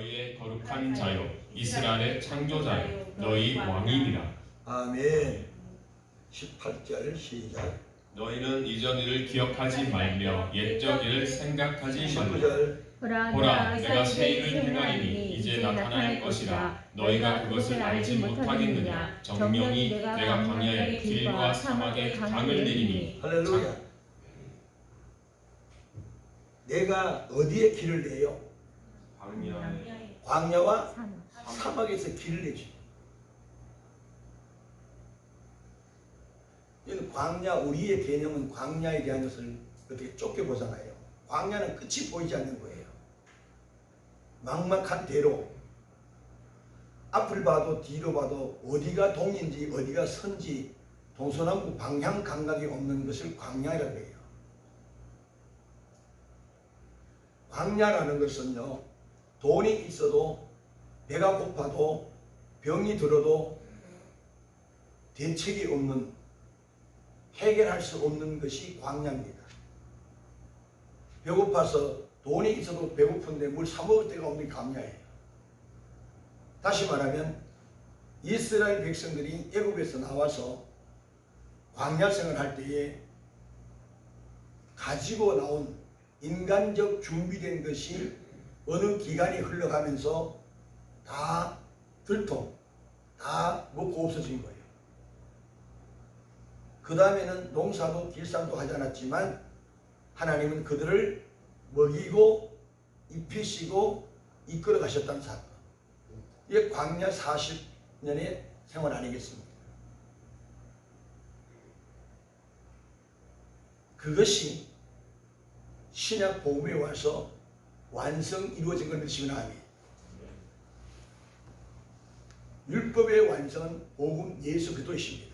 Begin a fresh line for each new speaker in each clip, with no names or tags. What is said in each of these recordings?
너희의 거룩한 자요 이스라엘의 창조자요 너희 왕이니라.
아멘. 18절 시작.
너희는 이전 일을 기억하지 말며 옛적 일을 생각하지 말라.
19절.
보라 내가 새 일을 행하리니 이제 나타날 것이라 너희가 그것을 알지 못하겠느냐. 정령이 내가 광야에 길과 사막에 강을 내리니.
할렐루야. 내가 어디에 길을 내요? 광야와 사막에서 길을 내죠. 광야, 우리의 개념은 광야에 대한 것을 어떻게 쫓겨보잖아요. 광야는 끝이 보이지 않는 거예요. 막막한 대로 앞을 봐도 뒤로 봐도 어디가 동인지 어디가 선지 동서남북 방향 감각이 없는 것을 광야라고 해요. 광야라는 것은요, 돈이 있어도 배가 고파도 병이 들어도 대책이 없는, 해결할 수 없는 것이 광야입니다. 배고파서 돈이 있어도 배고픈데 물 사 먹을 데가 없는 게 광야예요. 다시 말하면 이스라엘 백성들이 애굽에서 나와서 광야 생활할 때에 가지고 나온 인간적 준비된 것이 어느 기간이 흘러가면서 다 들통, 다 먹고 없어진 거예요. 그 다음에는 농사도 길쌈도 하지 않았지만 하나님은 그들을 먹이고 입히시고 이끌어 가셨다는 사건. 이게 광야 40년의 생활 아니겠습니까? 그것이 신약 복음에 와서 완성 이루어진 걸 믿으시면 아멘. 율법의 완성은 복음 예수 그리스도이십니다.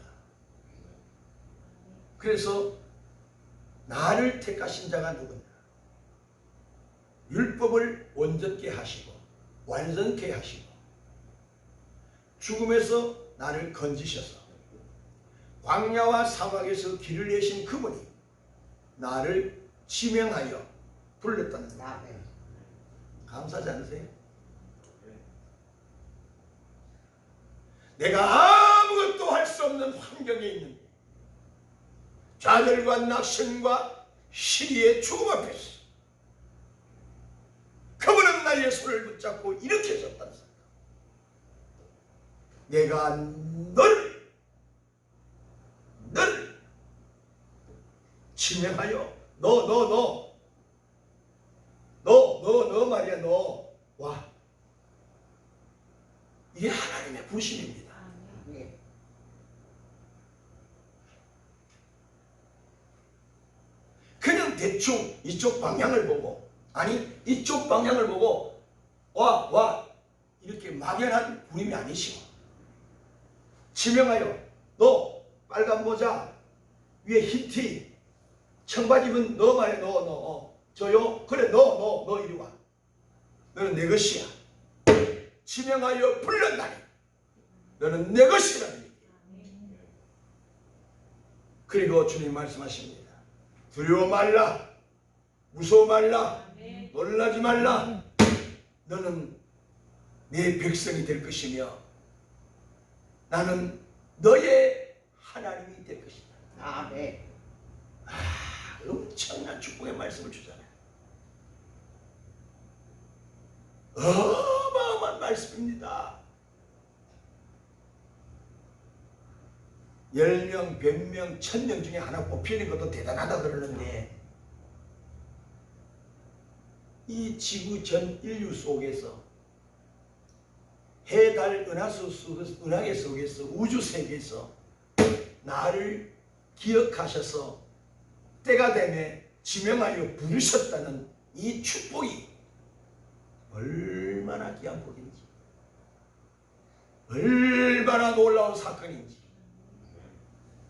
그래서 나를 택하신 자가 누구냐? 율법을 온전케 하시고 완전케 하시고 죽음에서 나를 건지셔서 광야와 사막에서 길을 내신 그분이 나를 지명하여 불렀다는 거예요. 감사하지 않으세요? 내가 아무것도 할 수 없는 환경에 있는 좌절과 낙심과 시리의 죽음 앞에서 그분은 나의 손을 붙잡고 이렇게 해줬다는 생각. 내가 너를 지명하여 너 말이야 너 와. 이게 하나님의 부르심입니다. 그냥 대충 이쪽 방향을 보고 아니 이쪽 방향을 보고 와 이렇게 막연한 분임이 아니시고 지명하여 너 빨간 모자 위에 흰티 청바지 입은 너 말이야 너 저요 그래 너 이리 와 너는 내 것이야 지명하여 불렀나니 너는 내 것이라니. 그리고 주님 말씀하십니다. 두려워 말라 무서워 말라 놀라지 말라 너는 내 백성이 될 것이며 나는 너의 하나님이 될 것이다. 아멘. 엄청난 축복의 말씀을 주잖아요. 어마어마한 말씀입니다. 10명, 100명, 1000명 중에 하나 뽑히는 것도 대단하다 그러는데 이 지구 전 인류 속에서 해, 달, 은하계 속에서 우주 세계에서 나를 기억하셔서 때가 되매 지명하여 부르셨다는 이 축복이 얼마나 귀한 복인지 얼마나 놀라운 사건인지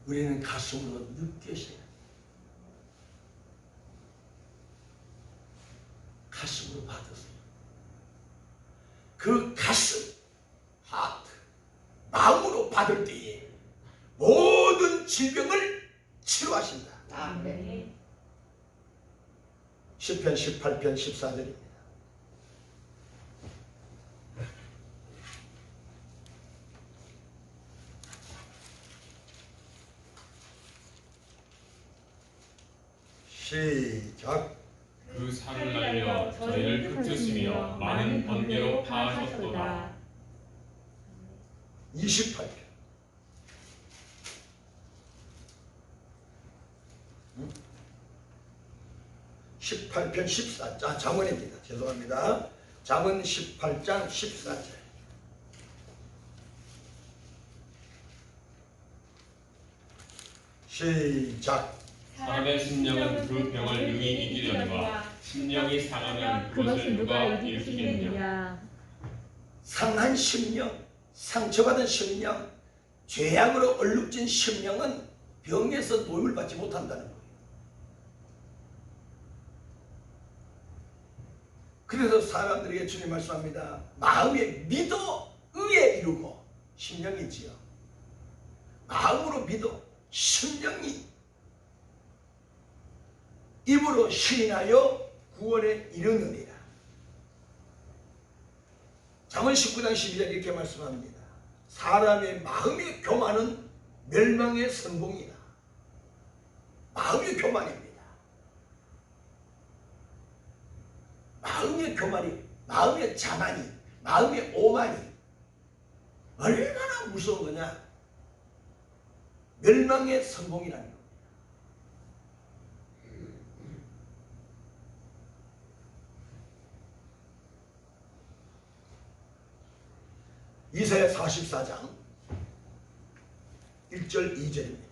우리는 가슴으로 느껴져야 돼요. 가슴으로 받으세요. 그 가슴, 하트, 마음으로 받을 때에 모든 질병을 치료하신다. 아멘. 시편 18편 14절입니다. 시작.
그 살을 날려 저희를 흩으시며 많은 번개로 파하셨도다.
28편. 18편 14장 잠언입니다. 죄송합니다. 잠언 18장 14절. 시작.
사람의 심령은 그 병을 능히 이기려니와 심령이 상하면 그것을 누가 일으키겠느냐.
상한 심령, 상처받은 심령, 죄악으로 얼룩진 심령은 병에서 도움을 받지 못한다는 거예요. 그래서 사람들에게 주님 말씀합니다. 마음에 믿어 의에 이루고 심령이지요. 마음으로 믿어 심령이 입으로 시인하여 구원에 이르느니라. 잠언 19장 12절 이렇게 말씀합니다. 사람의 마음의 교만은 멸망의 선봉이다. 마음의 교만입니다. 마음의 교만이, 마음의 자만이, 마음의 오만이 얼마나 무서운 거냐. 멸망의 선봉이라는 겁니다. 이사야 44장 1절 2절입니다.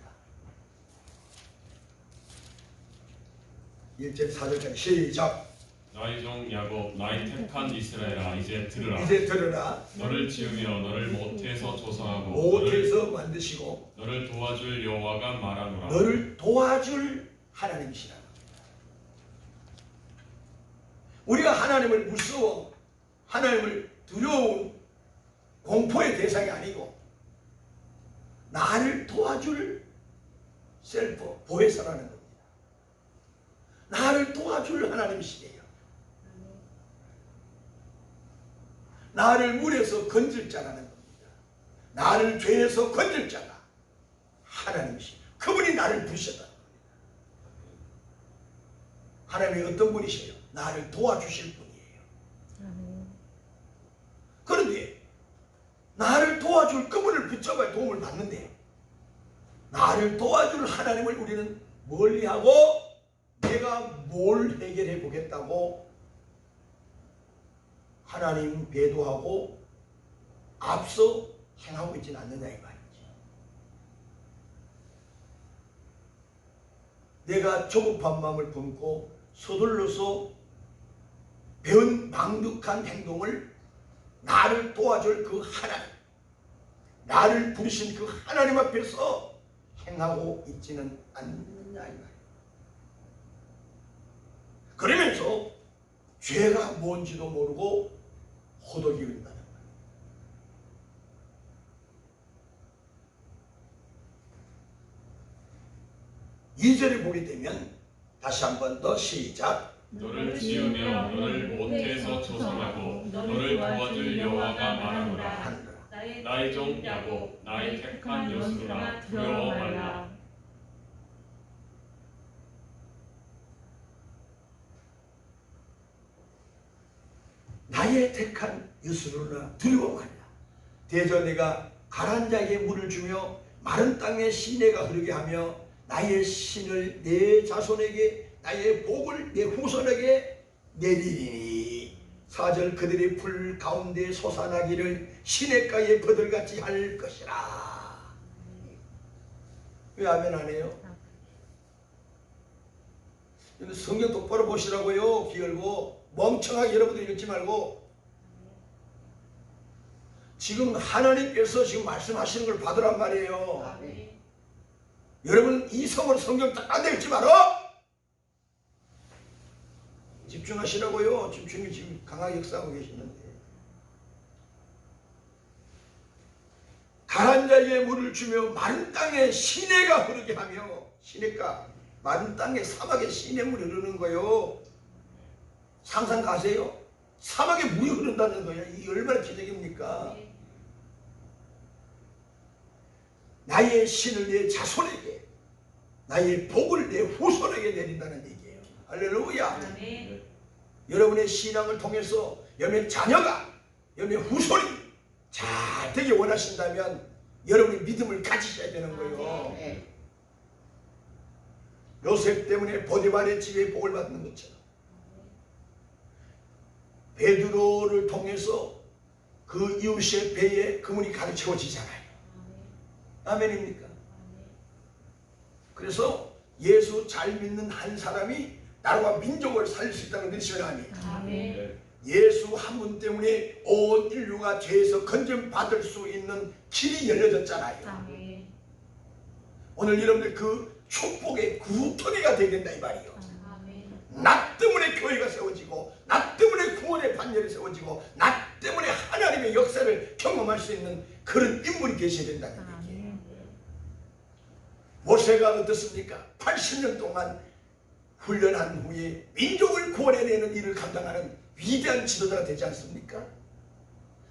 1절 4절까지 시작.
나의 종 야곱, 나의 택한 이스라엘아, 이제 들으라.
이제 들으라.
너를 지으며 너를 모태에서 조성하고
모태에서 만드시고
너를 도와줄 여호와가 말하노라.
너를 도와줄 하나님이시라. 우리가 하나님을 무서워, 하나님을 두려운 공포의 대상이 아니고 나를 도와줄 셀프 보혜사라는 겁니다. 나를 도와줄 하나님이시래요. 나를 물에서 건질 자라는 겁니다. 나를 죄에서 건질 자가 하나님이시. 그분이 나를 부르셨다는 겁니다. 하나님이 어떤 분이세요? 나를 도와주실 분이에요. 그런데 나를 도와줄 그분을 붙잡아야 도움을 받는데 나를 도와줄 하나님을 우리는 멀리하고 내가 뭘 해결해 보겠다고 하나님 배도하고 앞서 행하고 있지는 않느냐 이 말이지. 내가 조급한 마음을 품고 서둘러서 배운 망득한 행동을 나를 도와줄 그 하나님, 나를 부르신 그 하나님 앞에서 행하고 있지는 않느냐 이 말이야. 그러면서 죄가 뭔지도 모르고 호덕이는다는 거예요. 2절을 보게 되면 다시 한 번 더 시작.
너를 지으며 너를 모태에서 조성하고 너를 도와줄 여호와가 말하노라.
하느라.
나의 종 야곱, 나의 택한 여수라, 두려워 말라.
나의 택한 여수라 두려워 말라. 대저 내가 가라앉은 자에게 물을 주며 마른 땅에 시내가 흐르게 하며 나의 신을 내 자손에게 나의 복을 내 후손에게 내리니 4절 그들이 풀 가운데 솟아나기를 시냇가에 버들같이 할 것이라. 왜 아멘 안 해요? 성경 똑바로 보시라고요. 귀 열고 멍청하게 여러분들 읽지 말고 지금 하나님께서 지금 말씀하시는 걸 받으란 말이에요.
아멘.
여러분 이성으로 성경 딱 안 읽지 말어. 집중하시라고요. 집중이 지금 강하게 역사하고 계시는데 가라앉은 자에게 물을 주며 마른 땅에 시내가 흐르게 하며 시내가 마른 땅에 사막에 시냇물이 흐르는 거예요. 상상 가세요. 사막에 물이 흐른다는 거예요. 이게 얼마나 기적입니까? 나의 신을 내 자손에게 나의 복을 내 후손에게 내린다는 얘기예요. 할렐루야.
아멘.
여러분의 신앙을 통해서 여러분의 자녀가 여러분의 후손이 잘 되기 원하신다면 여러분이 믿음을 가지셔야 되는 거예요.
아멘.
요셉 때문에 보디발의 집에 복을 받는 것처럼 베드로를 통해서 그 이웃의 배에 그물이 가득 채워지잖아요. 아멘입니까? 그래서 예수 잘 믿는 한 사람이 나라와 민족을 살릴 수 있다는 것이 아니에요.
아멘.
예수 한 분 때문에 온 인류가 죄에서 건전받을 수 있는 길이 열려졌잖아요.
아멘.
오늘 여러분들 그 축복의 구토기가 되겠다 이 말이에요.
아멘.
나 때문에 교회가 세워지고 나 때문에 구원의 반열이 세워지고 나 때문에 하나님의 역사를 경험할 수 있는 그런 인물이 계셔야 된다는 얘기예요. 모세가 어떻습니까? 80년 동안 훈련한 후에 민족을 구원해내는 일을 감당하는 위대한 지도자가 되지 않습니까?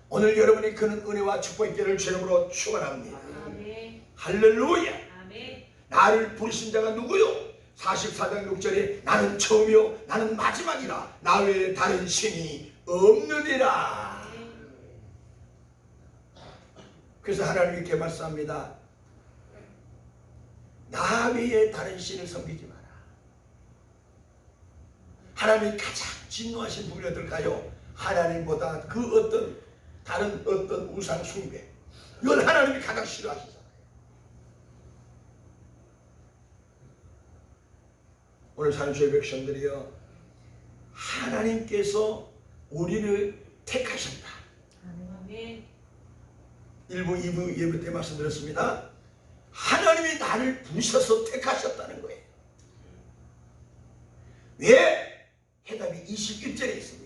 오늘 여러분이 그런 은혜와 축복의 길을 주님으로 축원합니다.
아멘.
할렐루야.
아멘.
나를 부르신 자가 누구요? 44장 6절에 나는 처음이요 나는 마지막이라 나 외에 다른 신이 없느니라. 그래서 하나님 이렇게 말씀합니다. 나 외에 다른 신을 섬기지 마라. 하나님이 가장 진노하신 부분이 어떨까요? 하나님보다 그 어떤 다른 어떤 우상 숭배, 이건 하나님이 가장 싫어하시잖아요. 오늘 산수의 백성들이여, 하나님께서 우리를 택하셨다.
아멘.
1부 2부 예배 때 말씀드렸습니다. 하나님이 나를 부르셔서 택하셨다는 거예요. 왜? 해답이 21절에 있습니다.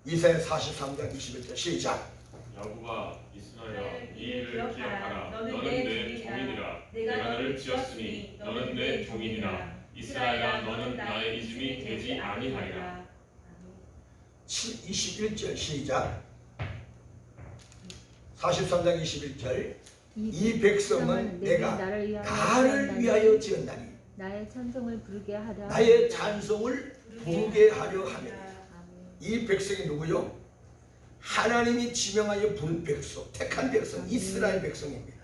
이사야 43장 21절 시작.
야곱아 이스라엘아 이 일을 기억하라. 너는 내 종이니라. 내가 너를 지었으니 너는 내 종이니라. 이스라엘아 너는 나의 이름이 되지 아니하리라.
21절 시작. 43장 21절 이 백성은 내가 나를 위하여 지었나니
나의 찬송을 부르게 하려
나의 찬송을 부르게 하려 함이라. 이 백성이 누구요? 하나님이 지명하여 부른 백성, 택한 백성, 이스라엘 백성입니다.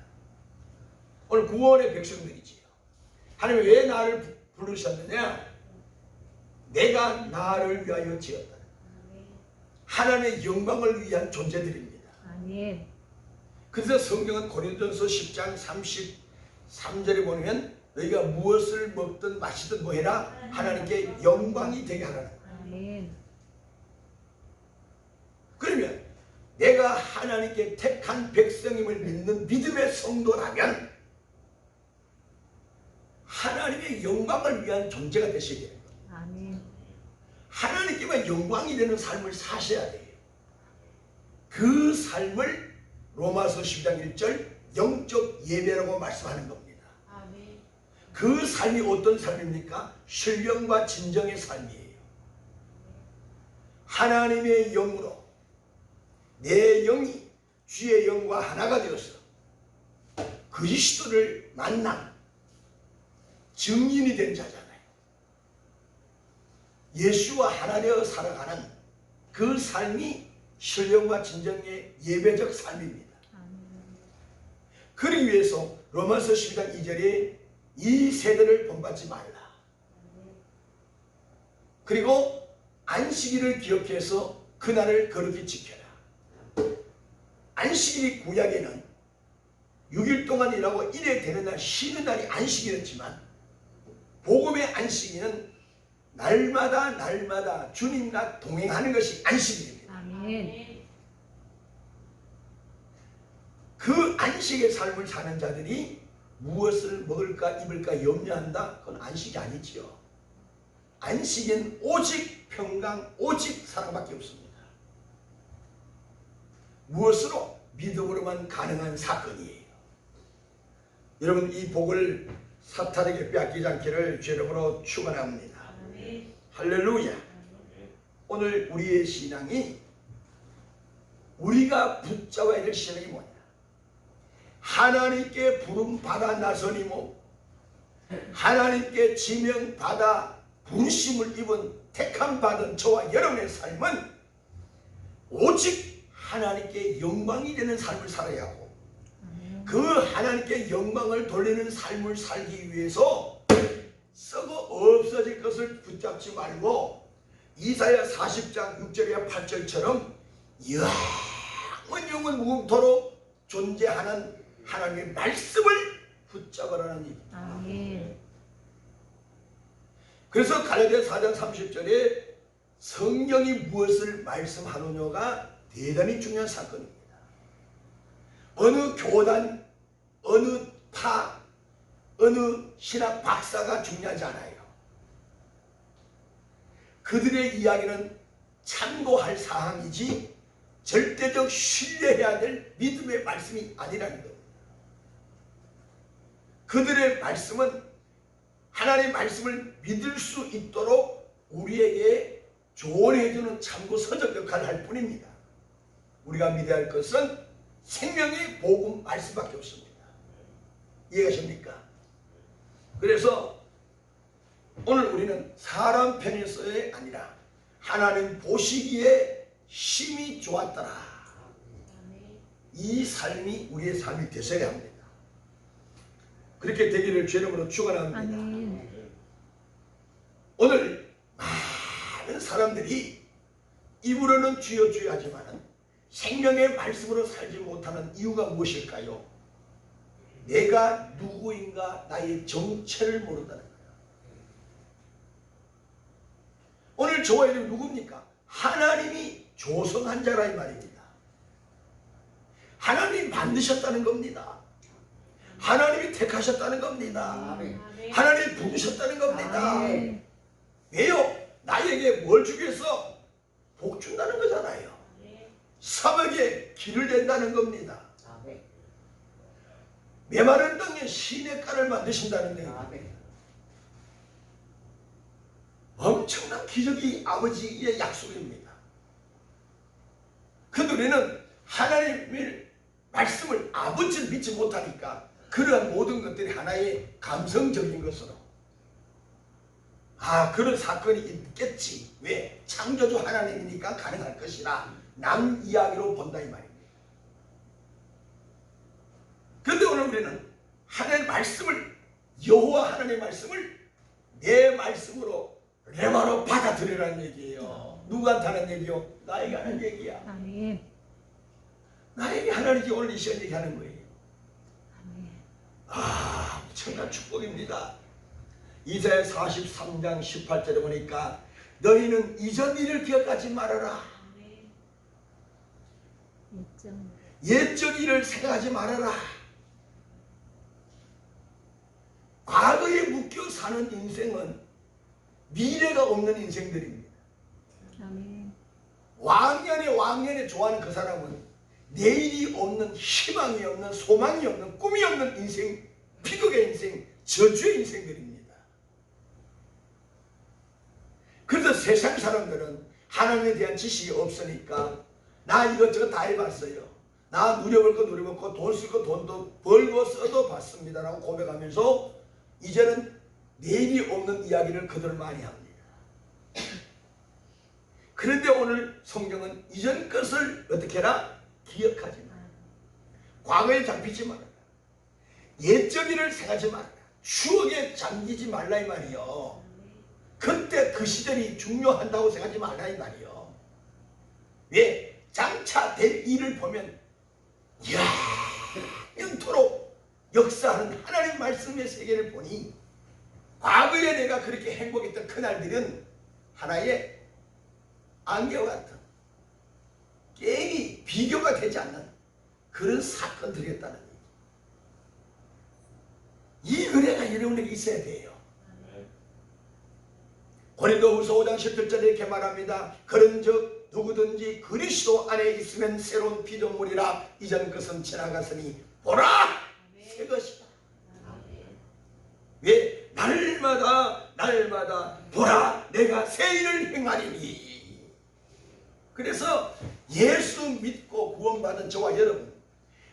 오늘 구원의 백성들이지요. 하나님이 왜 나를 부르셨느냐? 내가 나를 위하여 지었다. 하나님의 영광을 위한 존재들입니다.
아멘.
그래서 성경은 고린도전서 10장 33절에 보면 너희가 무엇을 먹든 마시든 뭐 해라 하나님께 영광이 되게 하라는 거예요.
아멘.
그러면 내가 하나님께 택한 백성임을 믿는 믿음의 성도라면 하나님의 영광을 위한 존재가 되셔야 되는 거예요.
아멘.
하나님께만 영광이 되는 삶을 사셔야 돼요. 그 삶을 로마서 12장 1절 영적 예배라고 말씀하는 겁니다.
아멘.
그 삶이 어떤 삶입니까? 신령과 진정의 삶이에요. 하나님의 영으로 내 영이 주의 영과 하나가 되어서 그리스도를 만난 증인이 된 자잖아요. 예수와 하나 되어 살아가는 그 삶이 신령과 진정의 예배적 삶입니다. 그러기 위해서 로마서 12장 2절에 이 세대를 본받지 말라. 그리고 안식일을 기억해서 그날을 거룩히 지켜라. 안식일이 구약에는 6일 동안 일하고 1회 되는 날 쉬는 날이 안식일이었지만 복음의 안식일은 날마다 주님과 동행하는 것이 안식일입니다.
아멘.
그 안식의 삶을 사는 자들이 무엇을 먹을까 입을까 염려한다? 그건 안식이 아니지요. 안식은 오직 평강, 오직 사랑밖에 없습니다. 무엇으로? 믿음으로만 가능한 사건이에요. 여러분 이 복을 사탄에게 빼앗기지 않기를 주님으로 축원합니다. 할렐루야. 오늘 우리의 신앙이 우리가 붙잡아야 될 신앙이 뭐냐? 하나님께 부름 받아 나서니모 하나님께 지명 받아 부르심을 입은 택함 받은 저와 여러분의 삶은 오직 하나님께 영광이 되는 삶을 살아야 하고 그 하나님께 영광을 돌리는 삶을 살기 위해서 썩어 없어질 것을 붙잡지 말고 이사야 40장 6절에 8절처럼 영원 무궁토록 존재하는 하나님의 말씀을 붙잡으라는 얘기입니다.
아멘.
그래서 갈라디아 4장 30절에 성경이 무엇을 말씀하느냐가 대단히 중요한 사건입니다. 어느 교단, 어느 파, 어느 신학 박사가 중요하지 않아요. 그들의 이야기는 참고할 사항이지 절대적 신뢰해야 될 믿음의 말씀이 아니라는 겁니다. 그들의 말씀은 하나님의 말씀을 믿을 수 있도록 우리에게 조언해주는 참고 서적 역할을 할 뿐입니다. 우리가 믿어야 할 것은 생명의 복음 말씀밖에 없습니다. 이해가십니까? 그래서 오늘 우리는 사람 편에서의 아니라 하나님 보시기에 심히 좋았더라. 이 삶이 우리의 삶이 되셔야 합니다. 그렇게 되기를 주의 이름으로 축원합니다.
아멘.
오늘 많은 사람들이 입으로는 주여 주여 하지만 생명의 말씀으로 살지 못하는 이유가 무엇일까요? 내가 누구인가 나의 정체를 모른다는 거예요. 오늘 저와 여러분 누굽니까? 하나님이 조성한 자라 이 말입니다. 하나님이 만드셨다는 겁니다. 하나님이 택하셨다는 겁니다. 하나님이 부르셨다는 겁니다. 왜요? 나에게 뭘 주기 위해서 복 준다는 거잖아요. 사막에 길을 낸다는 겁니다. 메마른 땅에 시냇가를 만드신다는 얘기입니다. 엄청난 기적이 아버지의 약속입니다. 근데 우리는 하나님의 말씀을 아버지를 믿지 못하니까 그러한 모든 것들이 하나의 감성적인 것으로 그런 사건이 있겠지. 왜? 창조주 하나님이니까 가능할 것이라 남 이야기로 본다 이 말입니다. 그런데 오늘 우리는 하나님의 말씀을 여호와 하나님의 말씀을 내 말씀으로 레마로 받아들이라는 얘기예요. 누구한테 하는 얘기요? 나에게 하는 얘기야.
아멘.
나에게 하나님이 오늘 이 시간 얘기하는 거예요.
아멘.
엄청난 축복입니다. 이사야 43장 18절에 보니까 너희는 이전 일을 기억하지 말아라. 옛적 일을 생각하지 말아라. 과거에 묶여 사는 인생은 미래가 없는 인생들입니다.
아멘.
왕년에 좋아하는 그 사람은 내일이 없는, 희망이 없는, 소망이 없는, 꿈이 없는 인생, 비극의 인생, 저주의 인생들입니다. 그래서 세상 사람들은 하나님에 대한 지식이 없으니까 나 이것저것 다 해봤어요. 나 누려볼 거 누려봤고 돈 쓸 거 돈도 벌고 써도 봤습니다 라고 고백하면서 이제는 내일이 없는 이야기를 그들 많이 합니다. 그런데 오늘 성경은 이전 것을 어떻게 해라? 기억하지 마라. 과거에 잡히지 말아라. 옛적 일을 생각하지 말아라. 추억에 잠기지 말라 이 말이요. 그때 그 시절이 중요한다고 생각하지 말라 이 말이요. 왜? 장차 될 일을 보면 영토록 역사하는 하나님 말씀의 세계를 보니 과거에 내가 그렇게 행복했던 그날들은 하나의 안개와 같은 게임이 비교가 되지 않는 그런 사건들이었다는 얘기. 이 은혜가 여러분에게 있어야 돼요. 고린도후서 5장 17절에 이렇게 말합니다. 그런즉 누구든지 그리스도 안에 있으면 새로운 피조물이라 이전 것은 지나갔으니 보라 새 것이다. 왜? 날마다 보라 내가 새 일을 행하리니. 그래서 예수 믿고 구원받은 저와 여러분,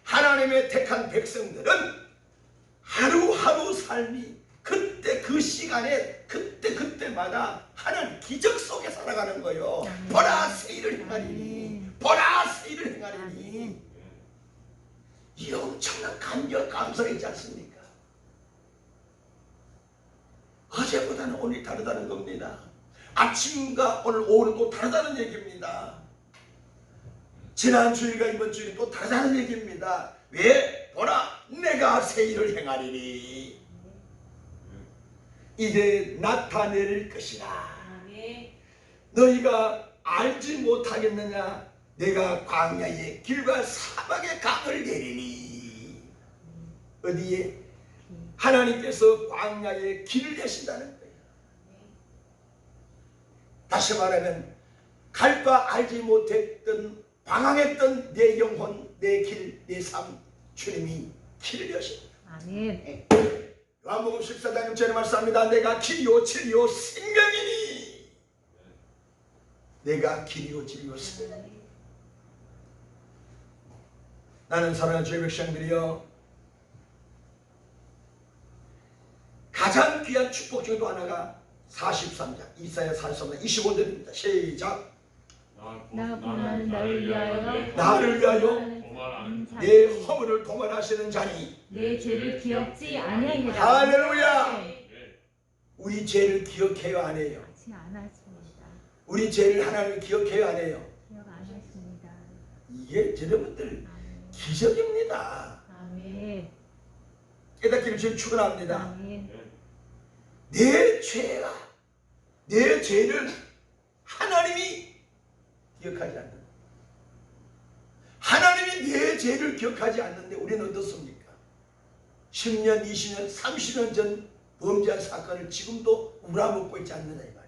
하나님의 택한 백성들은 하루하루 삶이 그때 그 시간에 그때마다 하는 기적 속에 살아가는 거예요.
아멘.
보라 새 일을 행하리니,
아멘.
보라 새 일을 행하리니.
아멘.
이 엄청난 감격 감사이지 않습니까? 어제보다는 오늘이 다르다는 겁니다. 아침과 오늘 오후는 또 다르다는 얘기입니다. 지난 주일과 이번 주일이 또 다르다는 얘기입니다. 왜? 보라 내가 새 일을 행하리니 이제 나타낼 것이라.
아멘.
너희가 알지 못하겠느냐? 내가 광야의 길과 사막의 강을 내리니. 어디에? 하나님께서 광야의 길을 내신다는 거예요. 다시 말하면 갈바 알지 못했던 방황했던 내 영혼, 내 길, 내 삶, 주님이 길을 여십니다.
아멘.
요한복음 14장 6절에 말씀합니다. 내가 길이요 진리요 생명이니. 내가 길이요 진리요 생명. 나는 사랑하는 주의 백성들이여, 가장 귀한 축복 중에 또 하나가 43장 이사야 43장 25절입니다. 시작.
나는 너를 위하여
나를 위하여
도말하는
내 허물을 도말하시는 자니.
내 죄를 기억지 아니하니라.
할렐루야. 우리 죄를 기억해요 안 해요?
같이 안 하십니다.
우리 죄를 하나님 기억해요 안 해요?
기억 안 하십니다.
이게 여러분들 기적입니다.
아멘.
깨닫기를 주님 축원합니다.
아멘.
내 죄를 하나님이 기억하지 않는다. 하나님이 내 죄를 기억하지 않는데 우리는 어떻습니까? 10년, 20년, 30년 전 범죄한 사건을 지금도 우라먹고 있지 않느냐 이 말이에요.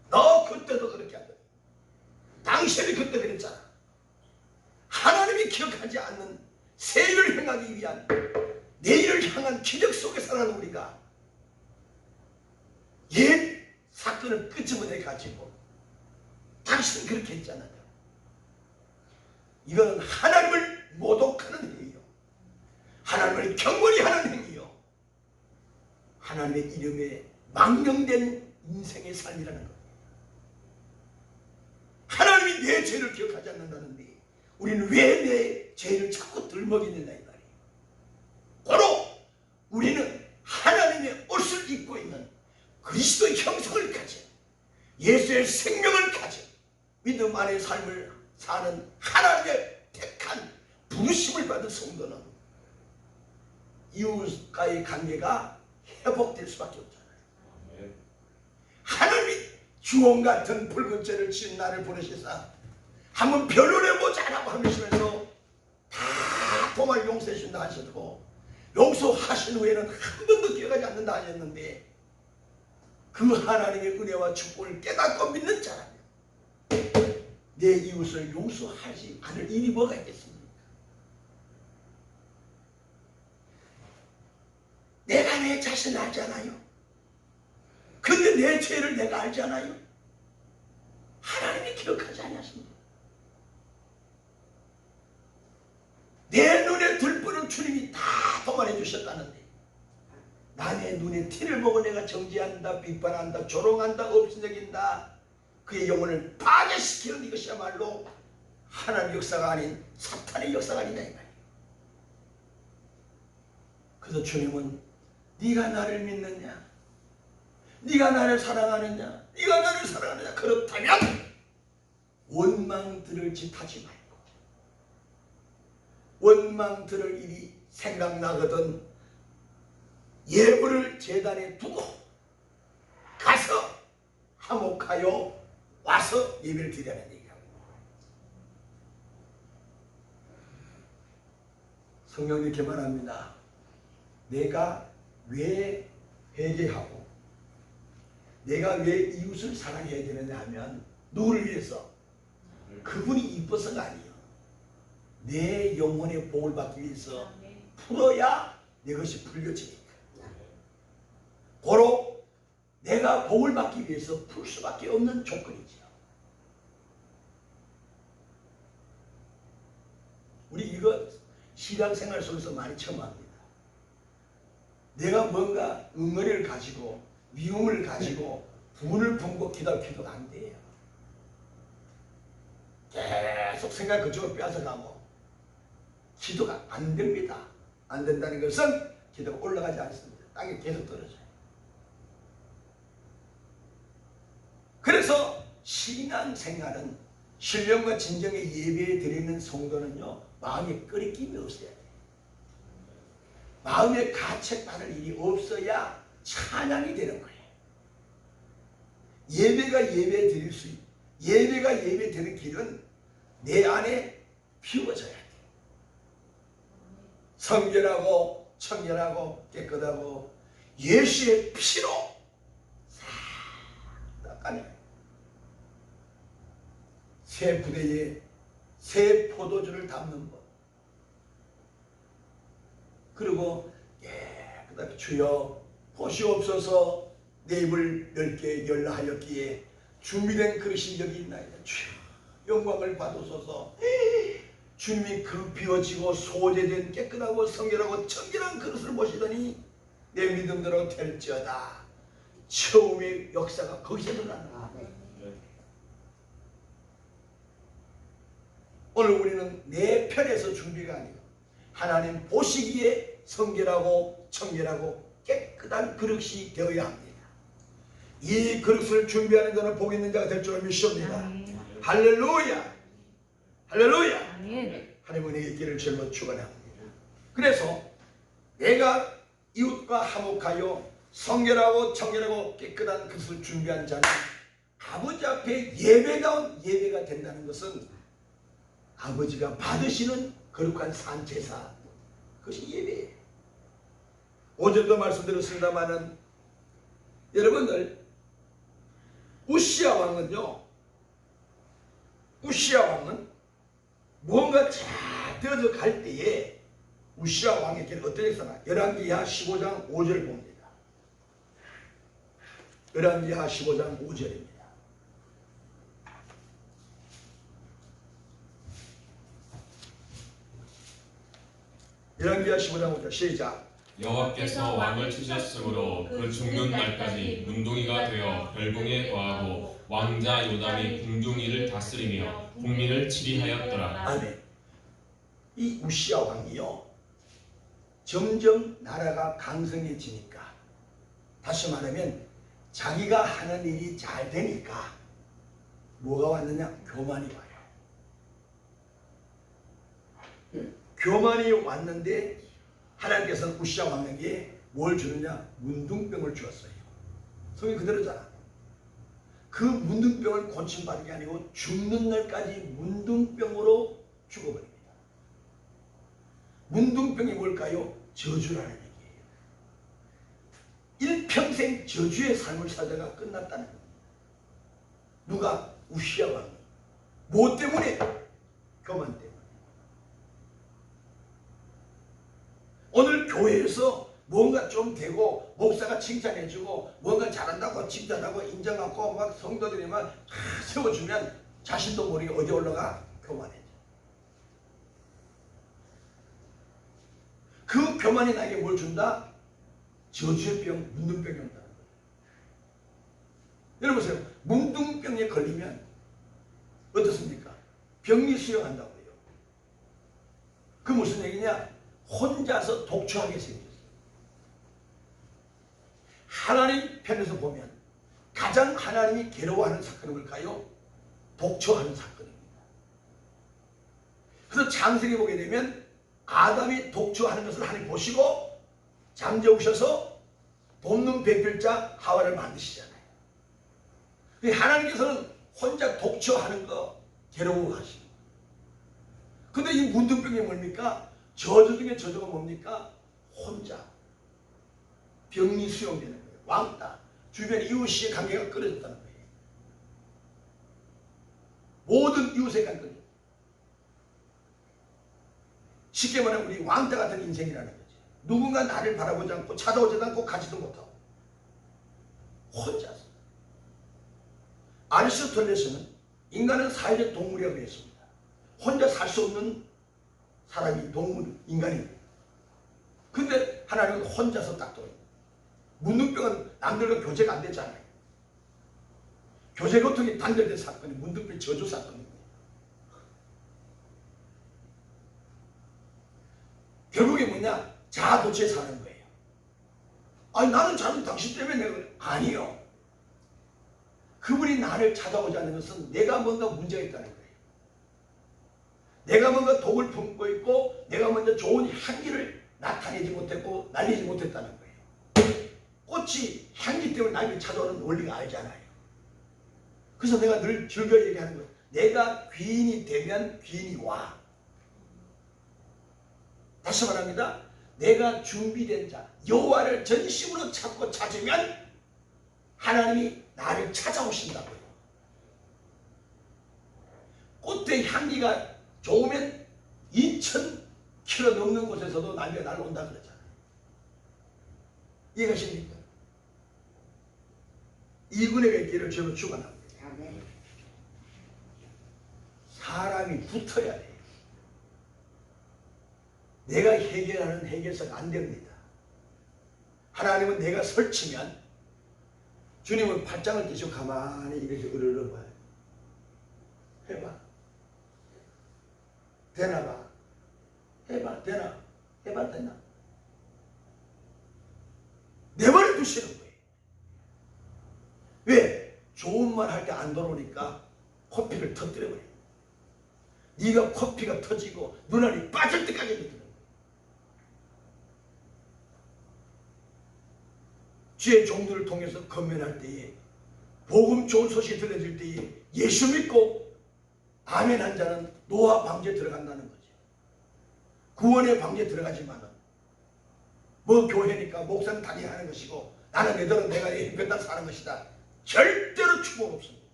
너 그때도 그렇게 한다. 당신이 그때 그랬잖아. 하나님이 기억하지 않는 새 일을 행하기 위한 내일을 향한 기적 속에 살아가는 우리가 옛 사건을 끄집어내 가지고 당신은 그렇게 했잖아요. 이거는 하나님을 모독하는 행위요. 하나님을 경건히 하는 행위요. 하나님의 이름에 망령된 인생의 삶이라는 거예요. 하나님이 내 죄를 기억하지 않는다는데 우리는 왜 내 죄를 자꾸 들먹이느냐 이 말이에요. 바로 우리는 하나님의 옷을 입고 있는 그리스도의 형상을 가진 예수의 생명을 가진 믿음 안의 삶을 사는 하나님의 택한 부르심을 받은 성도는 이웃과의 관계가 회복될 수밖에 없잖아요. 하나님이 주홍 같은 붉은 죄를 지은 나를 부르시사 한번 변론해보자라고 하시면서 다 도말 용서해 준다 하셨고 용서하신 후에는 한 번도 기억하지 않는다 하셨는데 그 하나님의 은혜와 축복을 깨닫고 믿는 자라면 내 이웃을 용서하지 않을 일이 뭐가 있겠습니까? 내가 내 자신을 알잖아요. 근데 내 죄를 내가 알잖아요. 하나님이 기억하지 않았습니다. 내 눈에 들보는 주님이 다 도말해 주셨다는데 남의 눈에 티를 보고 내가 정죄한다, 비판한다, 조롱한다, 없애긴다, 그의 영혼을 파괴시키는 이것이야말로 하나님의 역사가 아닌 사탄의 역사가 아니냐 이 말이에요. 그래서 주님은 네가 나를 믿느냐, 네가 나를 사랑하느냐, 네가 나를 사랑하느냐, 그렇다면 원망 들을 짓 하지 말고 원망 들을 일이 생각나거든 예물을 제단에 두고 가서 화목하여 와서 예배를 드리라는 얘기합니다. 성경이 이렇게 말합니다. 내가 왜 회개하고 내가 왜 이웃을 사랑해야 되느냐 하면 누구를 위해서? 그분이 이뻐서가 아니에요. 내 영혼의 복을 받기 위해서 풀어야 내 것이 풀려지니까. 고로 내가 복을 받기 위해서 풀 수밖에 없는 조건이지요. 우리 이거 신앙생활 속에서 많이 체험합니다. 내가 뭔가 응어리를 가지고 미움을 가지고 분을 품고 기도가 안 돼요. 계속 생각 그쪽으로 빼앗아가고 기도가 안 됩니다. 안 된다는 것은 기도가 올라가지 않습니다. 땅에 계속 떨어져요. 그래서 신앙생활은 신령과 진정의 예배에 드리는 성도는요, 마음에 끓이김이 없어야 돼요. 마음에 가책받을 일이 없어야 찬양이 되는 거예요. 예배가 예배 드리는 길은 내 안에 피워져야 돼요. 성결하고 청결하고 깨끗하고 예수의 피로 싹 닦아내요. 새 부대에 새 포도주를 담는 법. 그리고 깨끗하게 주여 보시옵소서, 내 입을 넓게 열라 하였기에 준비된 그릇이 여기 있나이다. 주여 영광을 받으소서. 주님이 그 비워지고 소재된 깨끗하고 성결하고 청결한 그릇을 보시더니 내 믿음대로 될지어다. 처음의 역사가 거기서 일어난다. 오늘 우리는 내 편에서 준비가 아니고 하나님 보시기에 성결하고 청결하고 깨끗한 그릇이 되어야 합니다. 이 그릇을 준비하는 자는 복 있는 자가 될 줄 믿습니다.
아멘.
할렐루야. 할렐루야.
아멘.
하나님 은혜의 있기를 절로 축원합니다. 그래서 내가 이웃과 화목하여 성결하고 청결하고 깨끗한 그릇을 준비한 자는 아버지 앞에 예배다운 예배가 된다는 것은 아버지가 받으시는 거룩한 산제사, 그것이 예배예요. 오전도 말씀드렸습니다마는 여러분들 우시야 왕은 무언가 잘 되어져 갈 때에 우시야 왕에게 어떤 역사나 열왕기하 15장 5절을 봅니다. 열왕기하 15장 5절입니다. 열왕기하 15장 5절 시작.
여호와께서 왕을 치셨으므로 그 죽는 날까지 문둥이가 되어 별궁에 거하고 왕자 요담이 궁둥이를 다스리며 국민을 치리하였더라.
아멘. 이 우시야 왕이요, 점점 나라가 강성해지니까, 다시 말하면 자기가 하는 일이 잘 되니까 뭐가 왔느냐? 교만이 와요. 교만이 왔는데 하나님께서는 우시야 왕에게 뭘 주느냐? 문둥병을 주었어요. 성경 그대로잖아. 그 문둥병을 고침받은 게 아니고 죽는 날까지 문둥병으로 죽어버립니다. 문둥병이 뭘까요? 저주라는 얘기예요. 일평생 저주의 삶을 살다가 끝났다는 겁니다. 누가? 우시야 왕이. 뭐 때문에? 교만 때문에. 오늘 교회에서 뭔가 좀 되고 목사가 칭찬해주고 뭔가 잘한다고 칭찬하고 인정하고 막 성도들이 막 세워주면 자신도 모르게 어디 올라가? 교만해져. 그 교만이 나에게 뭘 준다? 저주의 병, 문둥병이 온다는 거예요. 여러분 보세요. 문둥병에 걸리면 어떻습니까? 병리 수용한다고요. 그 무슨 얘기냐? 혼자서 독초하게 생겼어요. 하나님 편에서 보면 가장 하나님이 괴로워하는 사건은 뭘까요? 독초하는 사건입니다. 그래서 창세기 보게 되면 아담이 독초하는 것을 하나님 보시고 잠재우셔서 돕는 배필자 하와를 만드시잖아요. 하나님께서는 혼자 독초하는 거 괴로워하시고, 근데 이 문둥병이 뭡니까? 저주 중에 저주가 뭡니까? 혼자 병리 수용되는 거예요. 왕따, 주변 이웃의 관계가 끊어졌다는 거예요. 모든 이웃의 관계. 쉽게 말하면 우리 왕따 같은 인생이라는 거지. 누군가 나를 바라보지 않고 찾아오지도 않고 가지도 못하고 혼자서. 아리스토텔레스는 인간은 사회적 동물이라고 했습니다. 혼자 살 수 없는 사람이 동물, 인간입니다. 근데 하나님은 혼자서 딱 돌아요. 문둥병은 남들과 교제가 안 되잖아요. 교제 고통이 단절된 사건이 문둥병 저주 사건입니다. 결국에 뭐냐? 자아도취에 사는 거예요. 아니 나는 잘못 당신 때문에 내가 아니요. 그분이 나를 찾아오지 않는 것은 내가 뭔가 문제가 있다는 거예요. 내가 뭔가 독을 품고 있고 내가 먼저 좋은 향기를 나타내지 못했고 날리지 못했다는 거예요. 꽃이 향기 때문에 나에게 찾아오는 원리가 알잖아요. 그래서 내가 늘 즐겨 얘기하는 거예요. 내가 귀인이 되면 귀인이 와. 다시 말합니다. 내가 준비된 자 여호와를 전심으로 찾고 찾으면 하나님이 나를 찾아오신다고요. 꽃의 향기가 좋으면 2000km 넘는 곳에서도 날개 날아온다 그러잖아요. 이해가십니까? 이군에게 있기를 저는 축원합니다. 사람이 붙어야 돼요. 내가 해결하는 해결사가 안 됩니다. 하나님은 내가 설치면 주님은 팔짱을 끼시고 가만히 이렇게 으르르봐요. 해봐. 되나 봐. 해봐. 되나? 해봐. 되나? 내버려 두시는 거예요. 왜? 좋은 말 할 때 안 돌아오니까 코피를 터뜨려버려요. 네가 코피가 터지고 눈알이 빠질 때까지 터뜨려요. 주의 종들을 통해서 건면할 때에 복음 좋은 소식이 들려질 때에 예수 믿고 아멘한 자는 노아 방주에 들어간다는 거죠. 구원의 방주에 들어가지만은 뭐 교회니까 목사는 당연히 하는 것이고 나는 내대로 내가 힘껏 사는 것이다. 절대로 축복 없습니다.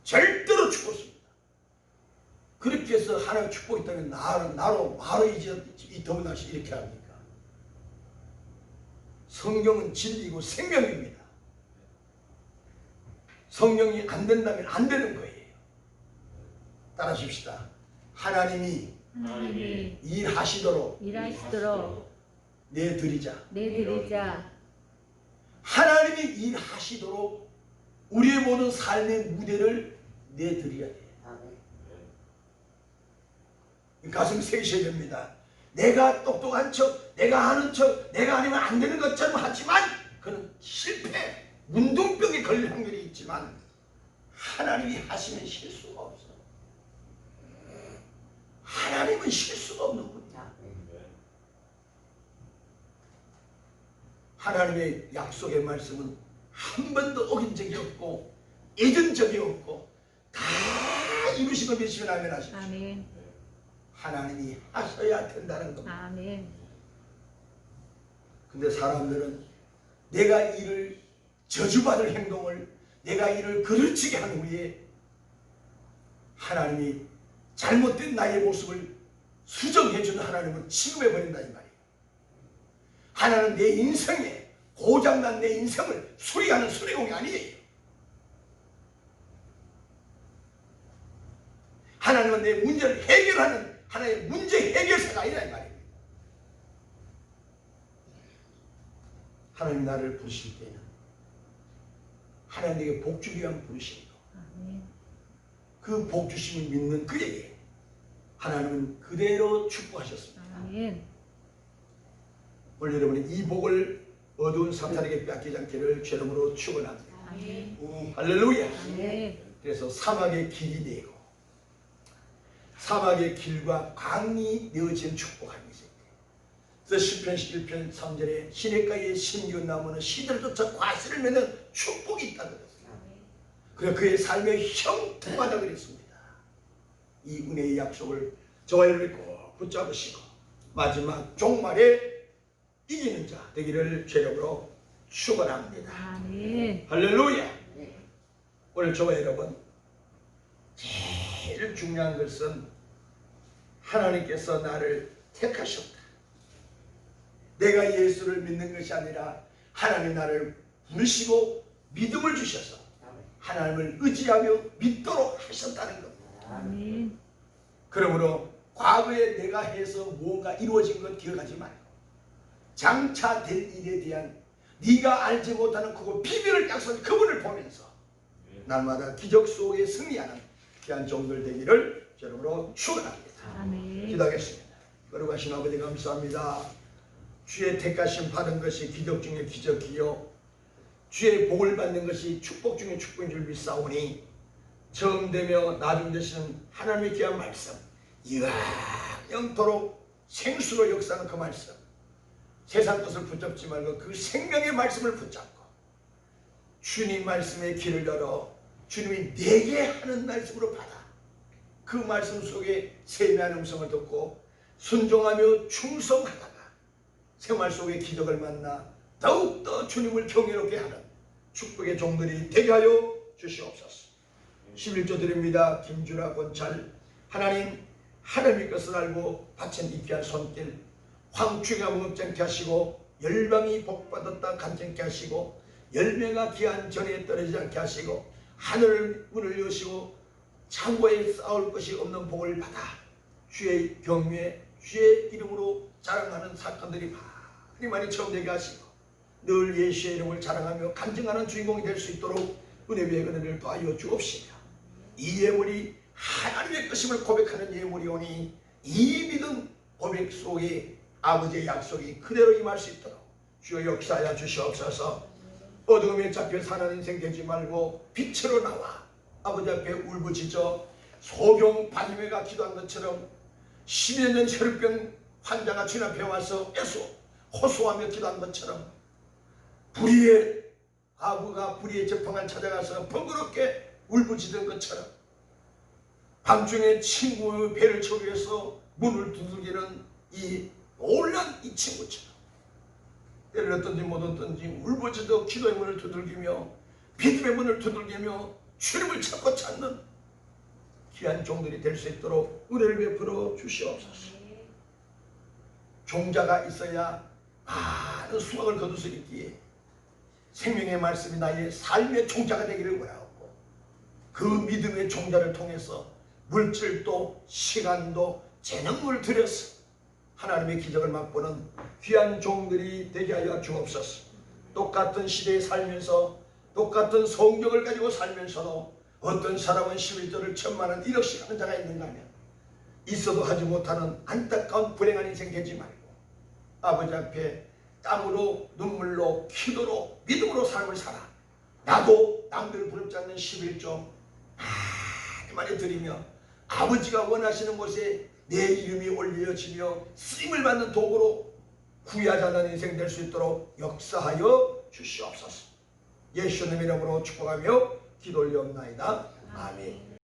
절대로 축복 없습니다. 그렇게 해서 하나님 축복이 있다면 나로 이제 이 더운 날씨 이렇게 합니까? 성경은 진리고 생명입니다. 성령이 안 된다면 안 되는 거예요. 따라하십시다. 하나님이 일하시도록 내드리자. 하나님이 일하시도록 우리의 모든 삶의 무대를 내드려야 돼요. 가슴 세우셔야 됩니다. 내가 똑똑한 척, 내가 하는 척, 내가 아니면 안 되는 것처럼 하지만 그는 실패, 문둥병에 걸릴 확률이 있지만 하나님이 하시면 실수가 없어. 하나님은 실수가 없는 분이야. 하나님의 약속의 말씀은 한 번도 어긴 적이 없고 잊은 적이 없고 다 이루시고 믿으시면 아멘 하십시오.
아멘.
하나님이 하셔야 된다는 겁니다.
아멘.
근데 사람들은 내가 이를 저주받을 행동을 내가 이를 그르치게 한 후에 하나님이 잘못된 나의 모습을 수정해주는 하나님을 취급해버린다 이 말이에요. 하나님은 내 인생에 고장난 내 인생을 수리하는 수리공이 아니에요. 하나님은 내 문제를 해결하는 하나의 문제 해결사가 아니라 이 말입니다. 하나님 나를 부르실 때는 하나님 내게 복 주기 위한 부르심이고 그 복 주심을 믿는 그에게 하나님은 그대로 축복하셨습니다.
아멘.
오늘 여러분이 이 복을 어두운 사탄에게 뺏기지 않기를 죄름으로 축원합니다.
아멘.
할렐루야.
아멘.
그래서 사막의 길이 되고 사막의 길과 강이 되어진 축복함이 있어요. 그래서 시편 11편 3절에 시냇가에 심기운 나무는 시들을 쫓아 과실을 맺는 축복이 있다고 그랬어요. 그래 그의 삶의 형통하다 그랬습니다. 이 은혜의 약속을 저와 여러분이 꼭 붙잡으시고 마지막 종말에 이기는 자 되기를 죄력으로 축원합니다.
아멘.
할렐루야. 오늘 저와 여러분 제일 중요한 것은 하나님께서 나를 택하셨다. 내가 예수를 믿는 것이 아니라 하나님 나를 부르시고 믿음을 주셔서 하나님을 의지하며 믿도록 하셨다는 겁니다.
아멘.
그러므로 과거에 내가 해서 뭔가 이루어진 것 기억하지 말고 장차 될 일에 대한 네가 알지 못하는 그거 비밀을 약속한 그분을 보면서 날마다 기적 속에 승리하는 귀한 종들 되기를 여러분으로 축원합니다.
아멘.
기도하겠습니다. 거룩하신 아버지 감사합니다. 주의 택하심 받은 것이 기적 중에 기적이요 주의 복을 받는 것이 축복 중에 축복인 줄 믿사오니 처음 되며 나중 되시는 하나님의 귀한 말씀 영토록 생수로 역사하는 그 말씀 세상 것을 붙잡지 말고 그 생명의 말씀을 붙잡고 주님 말씀의 길을 열어 주님이 내게 하는 말씀으로 받아 그 말씀 속에 세미한 음성을 듣고 순종하며 충성하다가 생활 속의 기적을 만나 더욱더 주님을 경외롭게 하는 축복의 종들이 되게 하여 주시옵소서. 11조 드립니다. 김주라 권찰 하나님 하나님의 것을 알고 바친 이 귀한 손길 황충이가 무겁지 않게 하시고 열방이 복받았다 간증케 하시고 열매가 귀한 전에 떨어지지 않게 하시고 하늘 문을 여시고 창고에 쌓을 것이 없는 복을 받아 주의 경외 주의 이름으로 자랑하는 사건들이 많이 처음 되게 하시고 늘 예수의 이름을 자랑하며 간증하는 주인공이 될 수 있도록 은혜 위에 은혜를 더하여 주옵시며 이 예물이 하나님의 것임을 고백하는 예물이오니 이 믿음 고백 속에 아버지의 약속이 그대로 임할 수 있도록 주여 역사하여 주시옵소서. 어둠에 잡혀 사는 인생 되지 말고 빛으로 나와 아버지 앞에 울부짖어 소경 반임회가 기도한 것처럼 10여 년 혈병 환자가 주님 앞에 와서 호소하며 기도한 것처럼 불의의 과부가 불의의 재판을 찾아가서 번거롭게 울부짖은 것처럼 밤중에 친구의 배를 채우기 위해서 문을 두들기는 이 놀란 이 친구처럼 때를 얻든지 못 얻든지 울부짖어 기도의 문을 두들기며 믿음의 문을 두들기며 주님을 찾는 귀한 종들이 될 수 있도록 은혜를 베풀어 주시옵소서. 종자가 있어야 많은 수확을 거둘 수 있기에 생명의 말씀이 나의 삶의 종자가 되기를 원하고 그 믿음의 종자를 통해서 물질도 시간도 재능을 들여서 하나님의 기적을 맛보는 귀한 종들이 되게 하여 주옵소서. 똑같은 시대에 살면서 똑같은 성경을 가지고 살면서도 어떤 사람은 11조를 1000만원 1억씩 하는 자가 있는가 하면 있어도 하지 못하는 안타까운 불행한 인생 되지 말고 아버지 앞에 땀으로 눈물로 기도로 믿음으로 삶을 살아 나도 남들 부럽지 않는 11조 많이 드리며 아버지가 원하시는 곳에 내 이름이 올려지며 쓰임을 받는 도구로 구야자는 인생 될 수 있도록 역사하여 주시옵소서. 예수님 이름으로 축복하며 기도 올리옵나이다. 아멘.